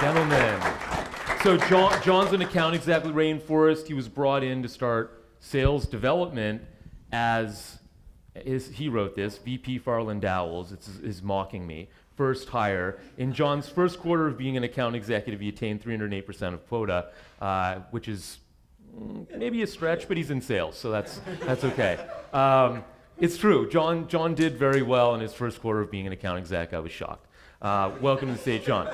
Gentlemen. So John's an account exec with Rainforest. He was brought in to start sales development he wrote this, VP Farland Dowells is mocking me. First hire. In John's first quarter of being an account executive, he attained 308% of quota, which is maybe a stretch, but he's in sales, so that's okay. It's true. John did very well in his first quarter of being an account exec. I was shocked. Welcome to the stage, John.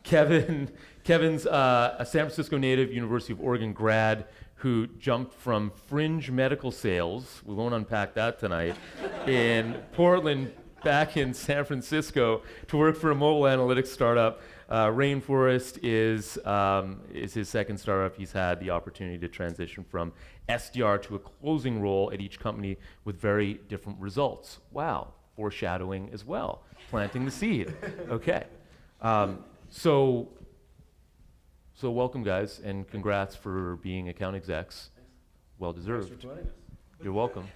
Kevin's a San Francisco native, University of Oregon grad who jumped from fringe medical sales, we won't unpack that tonight, in Portland back in San Francisco to work for a mobile analytics startup. Rainforest is his second startup. He's had the opportunity to transition from SDR to a closing role at each company with very different results. Wow, foreshadowing as well, planting the seed. Okay, so welcome guys, and congrats for being account execs. Well deserved. Thanks for joining us. You're welcome.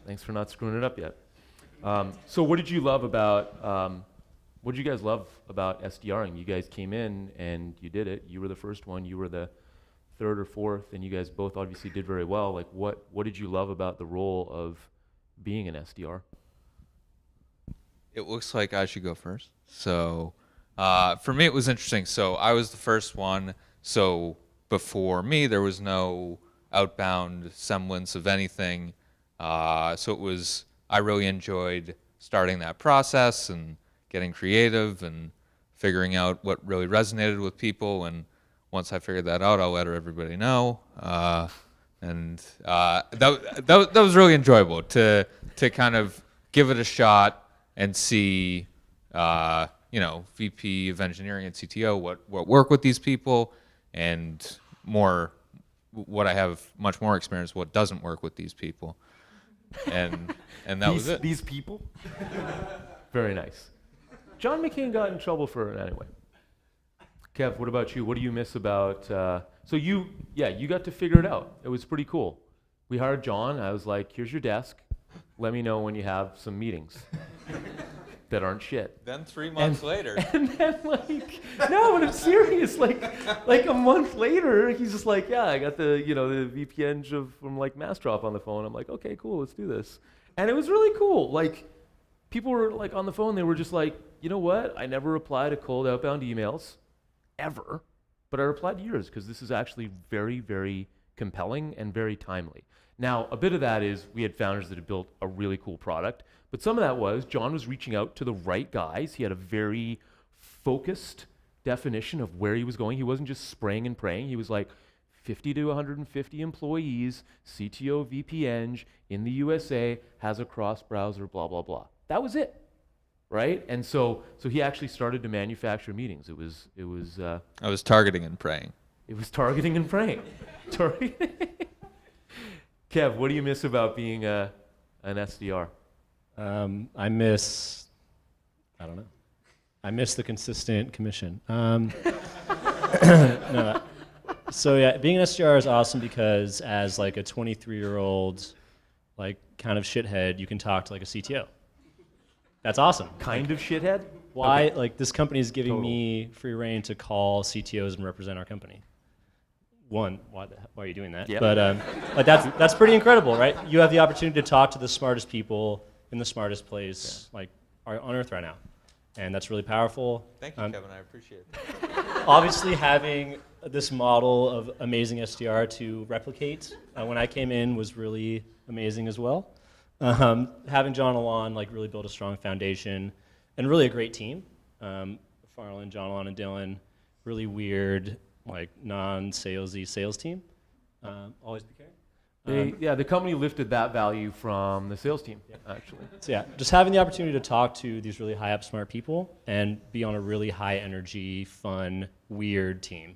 Thanks for not screwing it up yet. So what did you guys love about SDRing? You guys came in and you did it. You were the first one, you were the third or fourth, and you guys both obviously did very well. Like what did you love about the role of being an SDR? It looks like I should go first. So for me, it was interesting. So I was the first one. So before me, there was no outbound semblance of anything. So I really enjoyed starting that process and getting creative and figuring out what really resonated with people. And once I figured that out, I'll let everybody know. And that was really enjoyable to kind of give it a shot and see, VP of engineering and CTO, what work with these people, and what I have much more experience, what doesn't work with these people. And that was it. These people? Very nice. John McCain got in trouble for it anyway. Kev, what about you? What do you miss about, so you got to figure it out. It was pretty cool. We hired John. I was like, here's your desk. Let me know when you have some meetings that aren't shit. Then 3 months later. And then no, but I'm serious. Like a month later, he's just like, yeah, I got the VPN from Mastrop on the phone. I'm like, okay, cool, let's do this. And it was really cool. Like, people were like on the phone, they were just like, you know what? I never reply to cold outbound emails, ever, but I replied to yours because this is actually very, very compelling and very timely. Now, a bit of that is we had founders that had built a really cool product, but some of that was John was reaching out to the right guys. He had a very focused definition of where he was going. He wasn't just spraying and praying. He was like 50 to 150 employees, CTO, VP Eng in the USA, has a cross-browser, blah, blah, blah. That was it, right? And so he actually started to manufacture meetings. I was targeting and praying. It was targeting and praying. Kev, what do you miss about being an SDR? I miss the consistent commission. No. So yeah, being an SDR is awesome because as like a 23-year-old, kind of shithead, you can talk to like a CTO. That's awesome. Kind of shithead? Why? Okay. This company is giving me free reign to call CTOs and represent our company. One, why are you doing that? Yep. But that's pretty incredible, right? You have the opportunity to talk to the smartest people in the smartest place on earth right now. And that's really powerful. Thank you, Kevin. I appreciate it. Obviously, having this model of amazing SDR to replicate when I came in was really amazing as well. Having John Alon really build a strong foundation and really a great team. Farland, John Alon, and Dylan, really weird, non-salesy sales team. Always be caring. The company lifted that value from the sales team, actually. So yeah, just having the opportunity to talk to these really high up smart people and be on a really high energy, fun, weird team.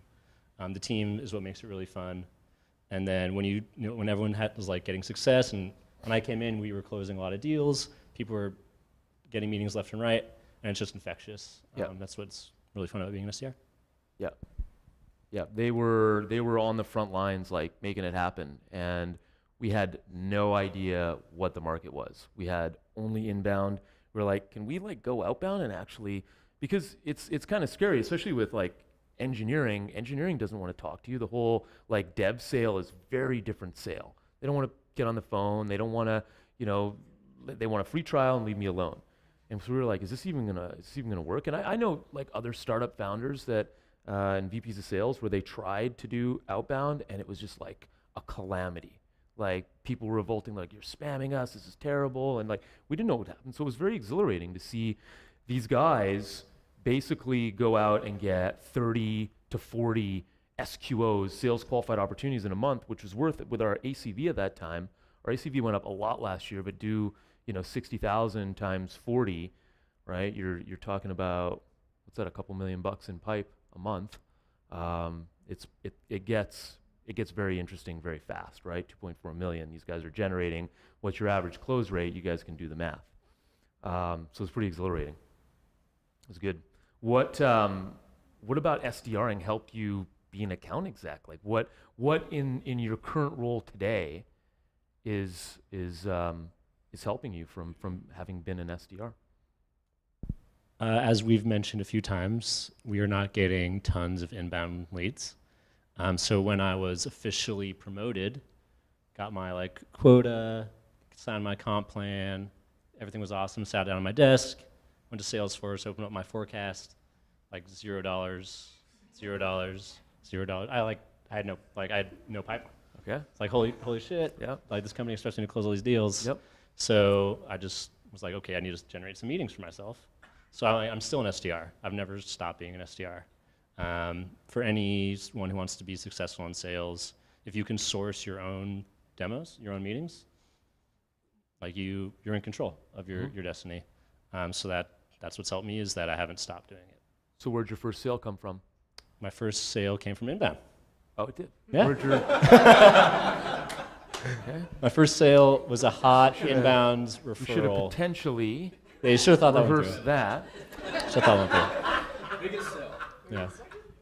The team is what makes it really fun. And then when everyone was getting success, and when I came in, we were closing a lot of deals. People were getting meetings left and right, and it's just infectious. That's what's really fun about being an SDR. Yeah. Yeah, they were on the front lines, making it happen, and we had no idea what the market was. We had only inbound. We were like, can we go outbound and actually, because it's kind of scary, especially with like engineering. Engineering doesn't want to talk to you. The whole like dev sale is very different sale. They don't want to get on the phone. They don't want to, they want a free trial and leave me alone. And so we were like, is this even gonna work? And I know like other startup founders that and VPs of sales where they tried to do outbound and it was just like a calamity. Like people were revolting, like, you're spamming us, this is terrible. And like, we didn't know what happened. So it was very exhilarating to see these guys basically go out and get 30 to 40 SQOs, sales qualified opportunities in a month, which was worth it with our ACV at that time. Our ACV went up a lot last year, but do 60,000 times 40, right? You're talking about, what's that, a couple $1 million in pipe a month. It gets very interesting very fast, right? 2.4 million. These guys are generating. What's your average close rate? You guys can do the math. So it's pretty exhilarating. It was good. What about SDRing helped you be an account exec? Like what in your current role today is helping you from having been an SDR? As we've mentioned a few times, we are not getting tons of inbound leads. So when I was officially promoted, got my like quota, signed my comp plan, everything was awesome, sat down on my desk, went to Salesforce, opened up my forecast, like $0, $0, $0. I had no pipeline. Okay. It's like holy shit. Yeah. Like this company expects me to close all these deals. Yep. So I just was like, okay, I need to generate some meetings for myself. So I'm still an SDR. I've never stopped being an SDR. For anyone who wants to be successful in sales, if you can source your own demos, your own meetings, like you're in control of your destiny. So that's what's helped me is that I haven't stopped doing it. So where'd your first sale come from? My first sale came from inbound. Oh, it did? Yeah. Where'd your okay. My first sale was a hot inbound We should have referral. potentially They should have thought that went reversed through. that. Should have thought that went through. Biggest sale. Yeah.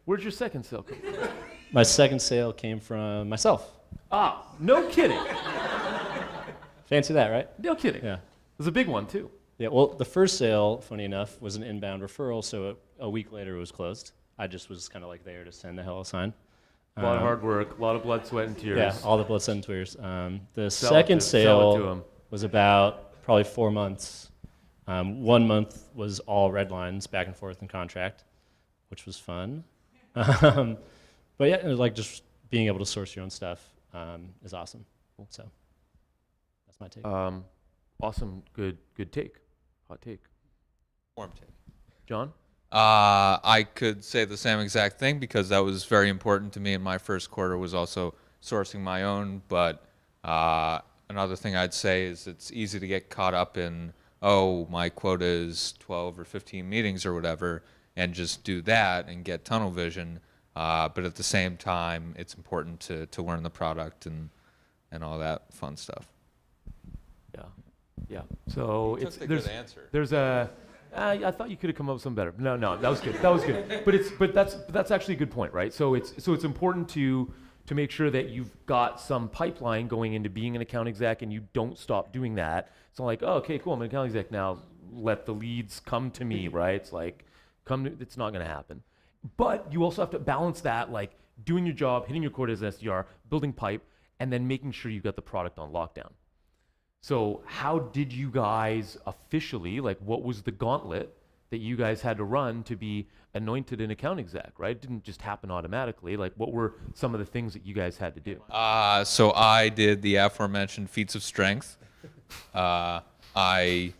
Where'd your second sale come from? My second sale came from myself. Ah, no kidding. Fancy that, right? No kidding. Yeah. It was a big one too. Yeah, well, the first sale, funny enough, was an inbound referral, so a week later it was closed. I just was kind of like there to send the hello sign. A lot of hard work, a lot of blood, sweat, and tears. Yeah, all the blood, sweat, and tears. The Sell it second to- sell it to sale 'em. was about probably 4 months. 1 month was all red lines, back and forth in contract, which was fun. But yeah, it was like just being able to source your own stuff is awesome. So that's my take. Awesome, good take, hot take. Warm take. John? I could say the same exact thing because that was very important to me in my first quarter was also sourcing my own. But another thing I'd say is it's easy to get caught up in, oh, my quota is 12 or 15 meetings or whatever, and just do that and get tunnel vision. But at the same time, it's important to learn the product and all that fun stuff. Yeah. So You it's took the good answer. there's a. I thought you could have come up with something better. No, that was good. That was good. But that's actually a good point, right? So it's important to make sure that you've got some pipeline going into being an account exec, and you don't stop doing that. It's not like, oh, okay, cool, I'm an account exec now. Let the leads come to me, right? It's like, it's not going to happen. But you also have to balance that, like doing your job, hitting your quota as an SDR, building pipe, and then making sure you've got the product on lockdown. So how did you guys officially, like what was the gauntlet that you guys had to run to be anointed an account exec, right? It didn't just happen automatically. Like what were some of the things that you guys had to do? So I did the aforementioned feats of strength. I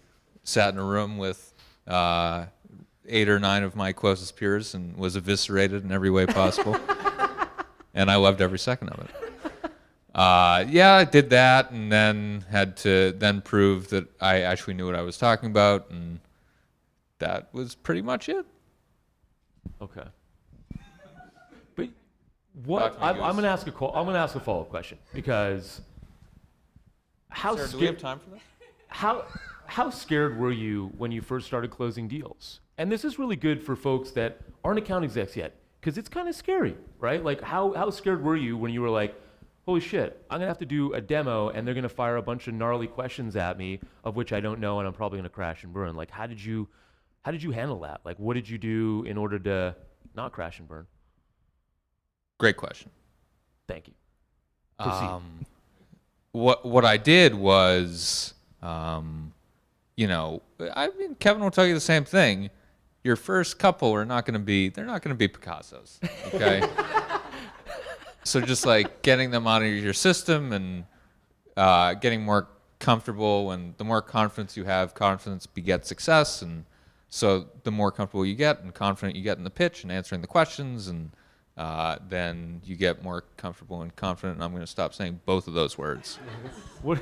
sat in a room with 8 or 9 of my closest peers and was eviscerated in every way possible. And I loved every second of it. Yeah, I did that and then had to then prove that I actually knew what I was talking about, and that was pretty much it. Okay. But what Talk to me, I'm Goose. gonna ask a follow-up question because how Sarah, do we have scared time for that? how scared were you when you first started closing deals? And this is really good for folks that aren't account execs yet, because it's kind of scary, right? Like how scared were you when you were like, holy shit, I'm gonna have to do a demo and they're gonna fire a bunch of gnarly questions at me of which I don't know and I'm probably gonna crash and burn. Like how did you How did you handle that? Like, what did you do in order to not crash and burn? Great question. Thank you. Proceed. What I did was, you know, I mean, Kevin will tell you the same thing. Your first couple are not going to be, they're not going to be Picassos, okay? So just like getting them out of your system and getting more comfortable, and the more confidence you have, confidence begets success. And so the more comfortable you get and confident you get in the pitch and answering the questions, and then you get more comfortable and confident. And I'm going to stop saying both of those words. What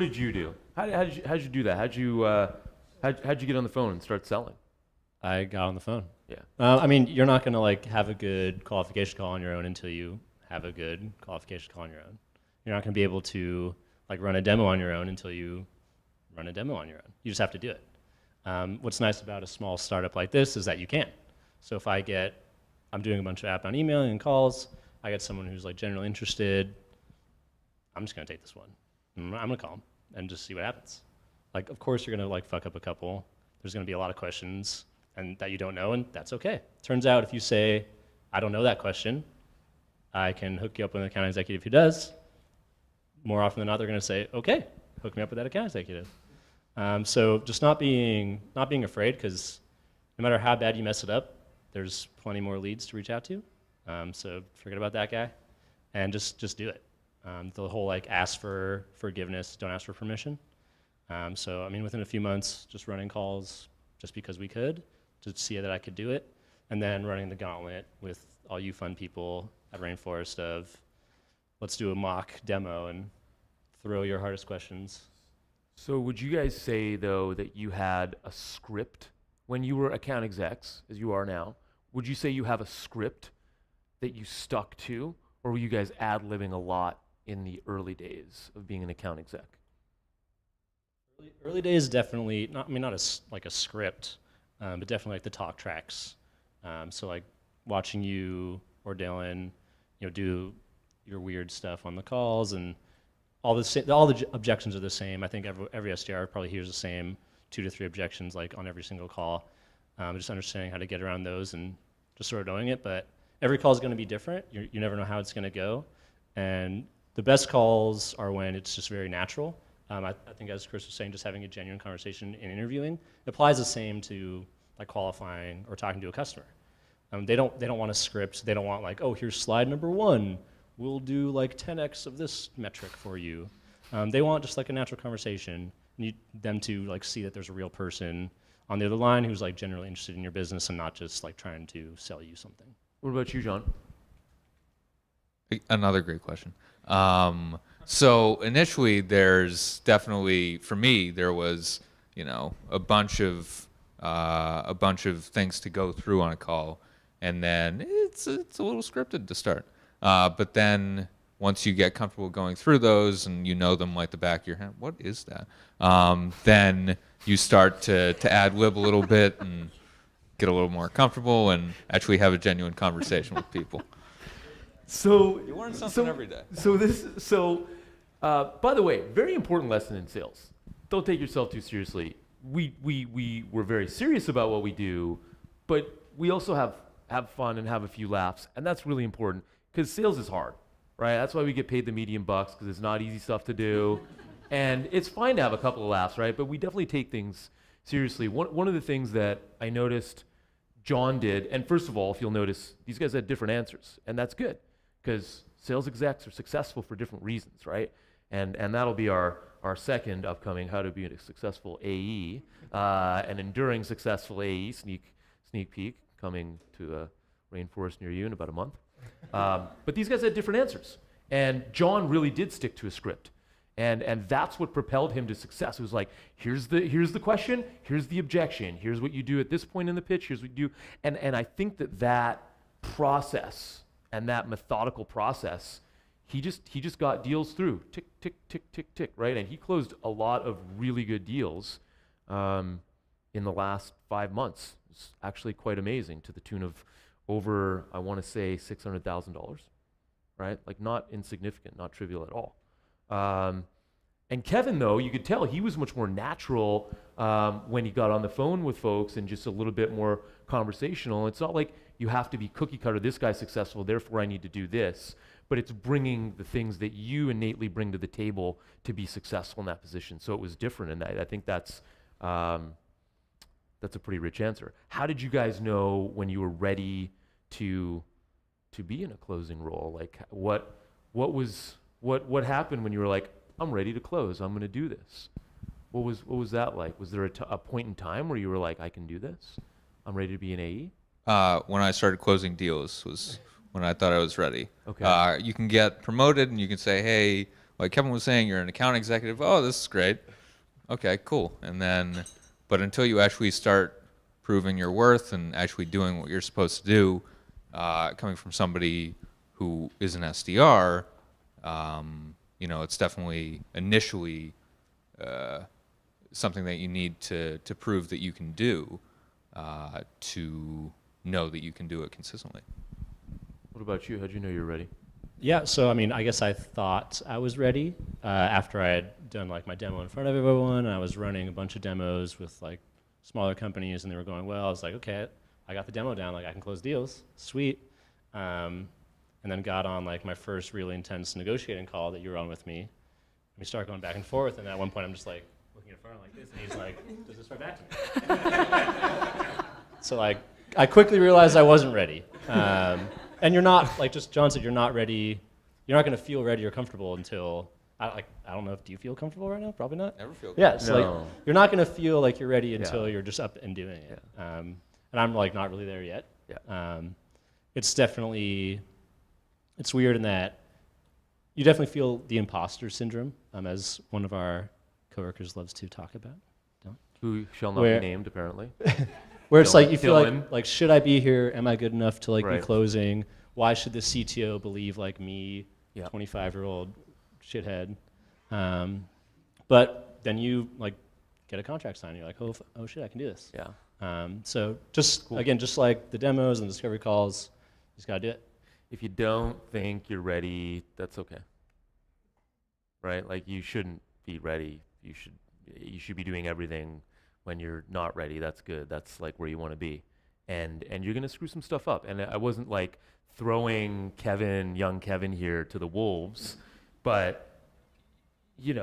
did you do? How'd you do that? How'd you get on the phone and start selling? I got on the phone. Yeah. I mean, you're not going to like have a good qualification call on your own until you have a good qualification call on your own. You're not going to be able to like run a demo on your own until you run a demo on your own. You just have to do it. What's nice about a small startup like this is that you can. So if I'm doing a bunch of outbound emailing and calls, I get someone who's like generally interested, I'm just going to take this one. I'm going to call them and just see what happens. Like, of course, you're going to like fuck up a couple. There's going to be a lot of questions and that you don't know, and that's okay. Turns out if you say, I don't know that question, I can hook you up with an account executive who does. More often than not, they're going to say, okay, hook me up with that account executive. So just not being afraid, because no matter how bad you mess it up, there's plenty more leads to reach out to. So forget about that guy, and just do it. The whole like ask for forgiveness, don't ask for permission. So I mean, within a few months, just running calls just because we could, to see that I could do it, and then running the gauntlet with all you fun people at Rainforest of, let's do a mock demo and throw your hardest questions. So would you guys say, though, that you had a script when you were account execs, as you are now? Would you say you have a script that you stuck to, or were you guys ad-libbing a lot in the early days of being an account exec? Early days, definitely, not a script, but definitely like the talk tracks. So like watching you or Dylan, do your weird stuff on the calls, and all the objections are the same. I think every SDR probably hears the same 2 to 3 objections like on every single call. Just understanding how to get around those and just sort of knowing it. But every call is going to be different. You never know how it's going to go. And the best calls are when it's just very natural. I think, as Chris was saying, just having a genuine conversation in interviewing applies the same to like qualifying or talking to a customer. They don't want a script. They don't want like, oh, here's slide number 1. We'll do like 10x of this metric for you. They want just like a natural conversation. Need them to like see that there's a real person on the other line who's like generally interested in your business and not just like trying to sell you something. What about you, John? Another great question. So initially, there's definitely, for me, there was, a bunch of things to go through on a call, and then it's a little scripted to start. But then once you get comfortable going through those and you know them like the back of your hand, what is that? Then you start to ad-lib a little bit and get a little more comfortable and actually have a genuine conversation with people. So you learn something every day. By the way, very important lesson in sales. Don't take yourself too seriously. We're very serious about what we do, but we also have fun and have a few laughs, and that's really important because sales is hard, right? That's why we get paid the medium bucks, because it's not easy stuff to do, and it's fine to have a couple of laughs, right? But we definitely take things seriously. One of the things that I noticed John did, and first of all, if you'll notice, these guys had different answers, and that's good, because sales execs are successful for different reasons, right? And that'll be our second upcoming How to Be a Successful AE, an enduring successful AE sneak peek coming to a rainforest near you in about a month. But these guys had different answers, and John really did stick to a script, and that's what propelled him to success. It was like, here's the question, here's the objection, here's what you do at this point in the pitch, here's what you do, and I think that process and that methodical process, he just got deals through, tick, tick, tick, tick, tick, right? And he closed a lot of really good deals in the last 5 months. It's actually quite amazing, to the tune of over, I want to say, $600,000, right? Like, not insignificant, not trivial at all. And Kevin, though, you could tell he was much more natural when he got on the phone with folks and just a little bit more conversational. It's not like you have to be cookie cutter. This guy's successful, therefore I need to do this. But it's bringing the things that you innately bring to the table to be successful in that position. So it was different, and I think that's a pretty rich answer. How did you guys know when you were ready to be in a closing role? Like what happened when you were like, I'm ready to close, I'm going to do this? What was that like? Was there a point in time where you were like, I can do this, I'm ready to be an AE? When I started closing deals was when I thought I was ready. Okay. You can get promoted and you can say, hey, like Kevin was saying, you're an account executive. Oh, this is great. Okay, cool. And then, but until you actually start proving your worth and actually doing what you're supposed to do, coming from somebody who is an SDR, it's definitely initially something that you need to prove that you can do to know that you can do it consistently. What about you? How'd you know you were ready? Yeah, so I mean, I guess I thought I was ready after I had done like my demo in front of everyone, and I was running a bunch of demos with like smaller companies, and they were going well. I was like, okay, I got the demo down, like I can close deals, sweet. And then got on like my first really intense negotiating call that you were on with me. We started going back and forth, and at one point I'm just like looking at Farnham like this, and he's like, does this right back to me? So like, I quickly realized I wasn't ready. And you're not, like just John said, you're not ready, you're not gonna feel ready or comfortable until, I don't know, do you feel comfortable right now? Probably not. Never feel Yeah, so No. like, you're not gonna feel like you're ready until Yeah. you're just up and doing it. And I'm like not really there yet. Yeah. It's definitely, it's weird in that you definitely feel the imposter syndrome, as one of our coworkers loves to talk about. Who shall not Where- be named, apparently. Where it's Dylan- like you feel Dylan. like should I be here? Am I good enough to like be Right. closing? Why should the CTO believe like me, Yeah. 25-year-old shithead? But then you like get a contract signed. You're like, oh shit, I can do this. Yeah. So just again, just like the demos and discovery calls, you just gotta do it. If you don't think you're ready, that's okay. Right? Like you shouldn't be ready. You should be doing everything when you're not ready. That's good. That's like where you want to be. And you're going to screw some stuff up. And I wasn't like throwing young Kevin here to the wolves, but he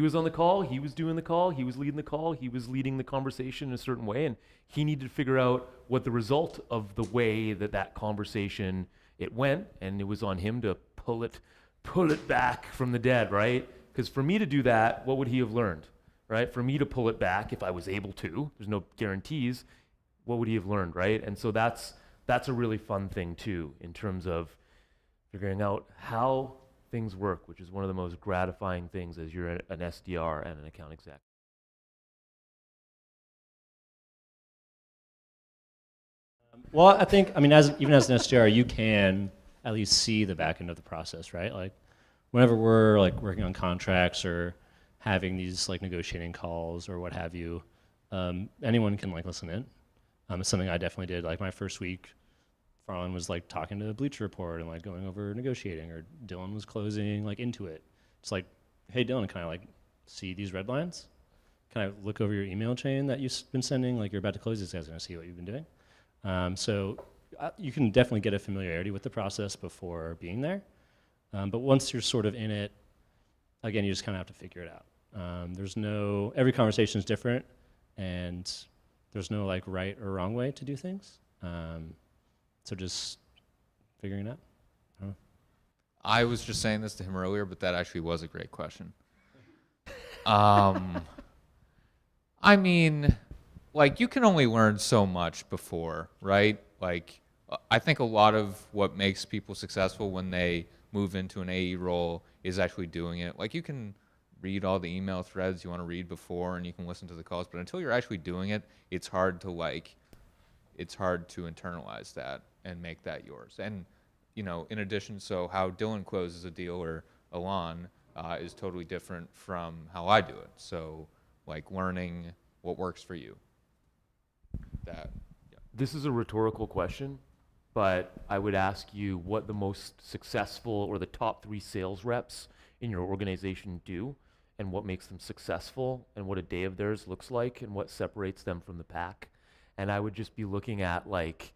was on the call, he was doing the call, he was leading the call, he was leading the conversation in a certain way, and he needed to figure out what the result of the way that conversation it went, and it was on him to pull it back from the dead, right? Because for me to do that, what would he have learned, right? For me to pull it back, if I was able to, there's no guarantees, what would he have learned, right? And so that's a really fun thing too, in terms of figuring out how things work, which is one of the most gratifying things as you're an SDR and an account exec. Well, I think, I mean, even as an SDR, you can at least see the back end of the process, right? Like, whenever we're like working on contracts or having these like negotiating calls or what have you, anyone can like listen in. It's something I definitely did. Like my first week, Farland was like talking to the Bleacher Report and like going over negotiating, or Dylan was closing like into it. It's like, hey Dylan, can I like see these red lines? Can I look over your email chain that you've been sending? Like you're about to close these guys, and I see what you've been doing. So you can definitely get a familiarity with the process before being there. But once you're sort of in it, again, you just kind of have to figure it out. Every conversation is different, and there's no like right or wrong way to do things. So just figuring it out. I don't know. I was just saying this to him earlier, but that actually was a great question. I mean, like, you can only learn so much before, right? Like, I think a lot of what makes people successful when they move into an AE role is actually doing it. Like, you can read all the email threads you want to read before, and you can listen to the calls, but until you're actually doing it, it's hard to internalize that and make that yours. And, in addition, so how Dylan closes a deal or Alon is totally different from how I do it. So, like, learning what works for you. This is a rhetorical question, but I would ask you what the most successful or the top 3 sales reps in your organization do, and what makes them successful, and what a day of theirs looks like, and what separates them from the pack. And I would just be looking at like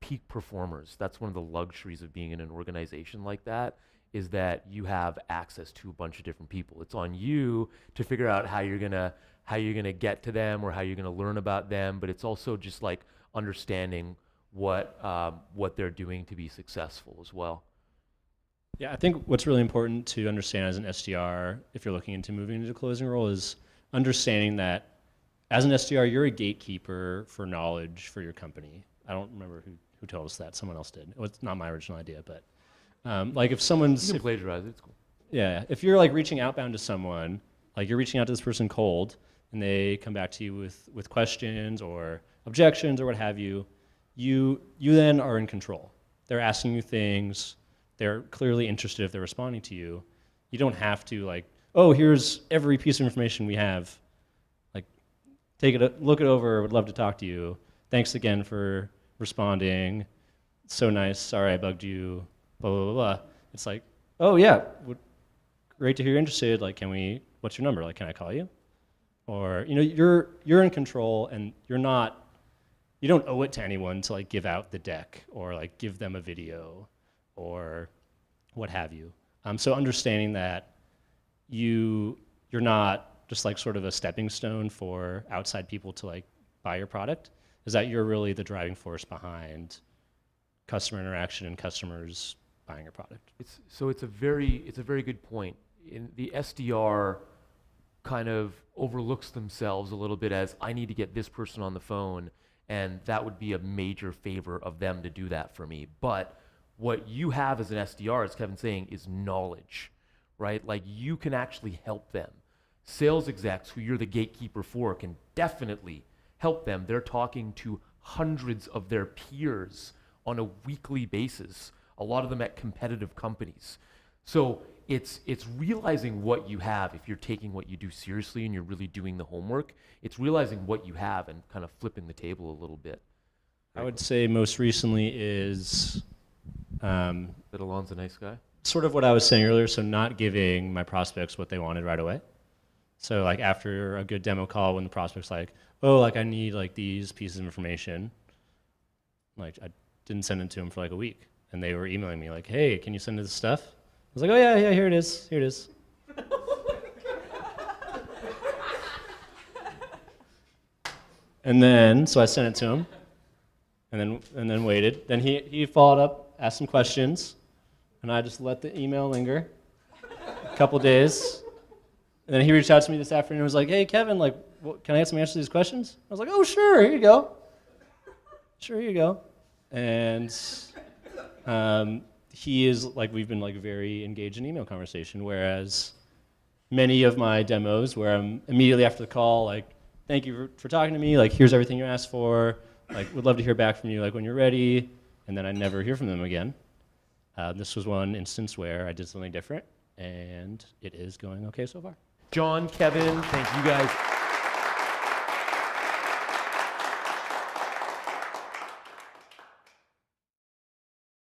peak performers. That's one of the luxuries of being in an organization like that, is that you have access to a bunch of different people. It's on you to figure out how you're gonna get to them or how you're gonna learn about them, but it's also just like understanding what they're doing to be successful as well. Yeah, I think what's really important to understand as an SDR, if you're looking into moving into a closing role, is understanding that as an SDR, you're a gatekeeper for knowledge for your company. I don't remember who told us that. Someone else did. It was not my original idea, but like if someone's... You can plagiarize it, it's cool. Yeah, if you're like reaching outbound to someone, like you're reaching out to this person cold, and they come back to you with questions or objections or what have you, you then are in control. They're asking you things. They're clearly interested if they're responding to you. You don't have to like, oh, here's every piece of information we have. Like, look it over. Would love to talk to you. Thanks again for responding. So nice. Sorry I bugged you. Blah blah blah blah. It's like, oh yeah, great to hear you're interested. Like, what's your number? Like, can I call you? Or you're in control, and you don't owe it to anyone to like give out the deck or like give them a video or what have you. So understanding that you're not just like sort of a stepping stone for outside people to like buy your product, is that you're really the driving force behind customer interaction and customers buying your product. It's a very good point. The SDR kind of overlooks themselves a little bit as, I need to get this person on the phone, and that would be a major favor of them to do that for me. But what you have as an SDR, as Kevin's saying, is knowledge, right? Like, you can actually help them. Sales execs, who you're the gatekeeper for, can definitely help them. They're talking to hundreds of their peers on a weekly basis, a lot of them at competitive companies. So it's realizing what you have. If you're taking what you do seriously and you're really doing the homework, it's realizing what you have and kind of flipping the table a little bit. I would say most recently is That Alon's a nice guy. sort of what I was saying earlier, so not giving my prospects what they wanted right away. So like after a good demo call, when the prospect's like, oh, like I need like these pieces of information, like I didn't send it to them for like a week. And they were emailing me like, hey, can you send this stuff? I was like, oh yeah, here it is. And then, so I sent it to him, and then waited. Then he followed up, asked some questions, and I just let the email linger a couple days. And then he reached out to me this afternoon and was like, hey, Kevin, like, can I get some answers to these questions? I was like, oh, sure, here you go. Sure, here you go. And he is, like, we've been, like, very engaged in email conversation, whereas many of my demos where I'm immediately after the call, like, thank you for talking to me, like, here's everything you asked for, like, would love to hear back from you, like, when you're ready, and then I never hear from them again. This was one instance where I did something different, and it is going okay so far. John, Kevin, thank you guys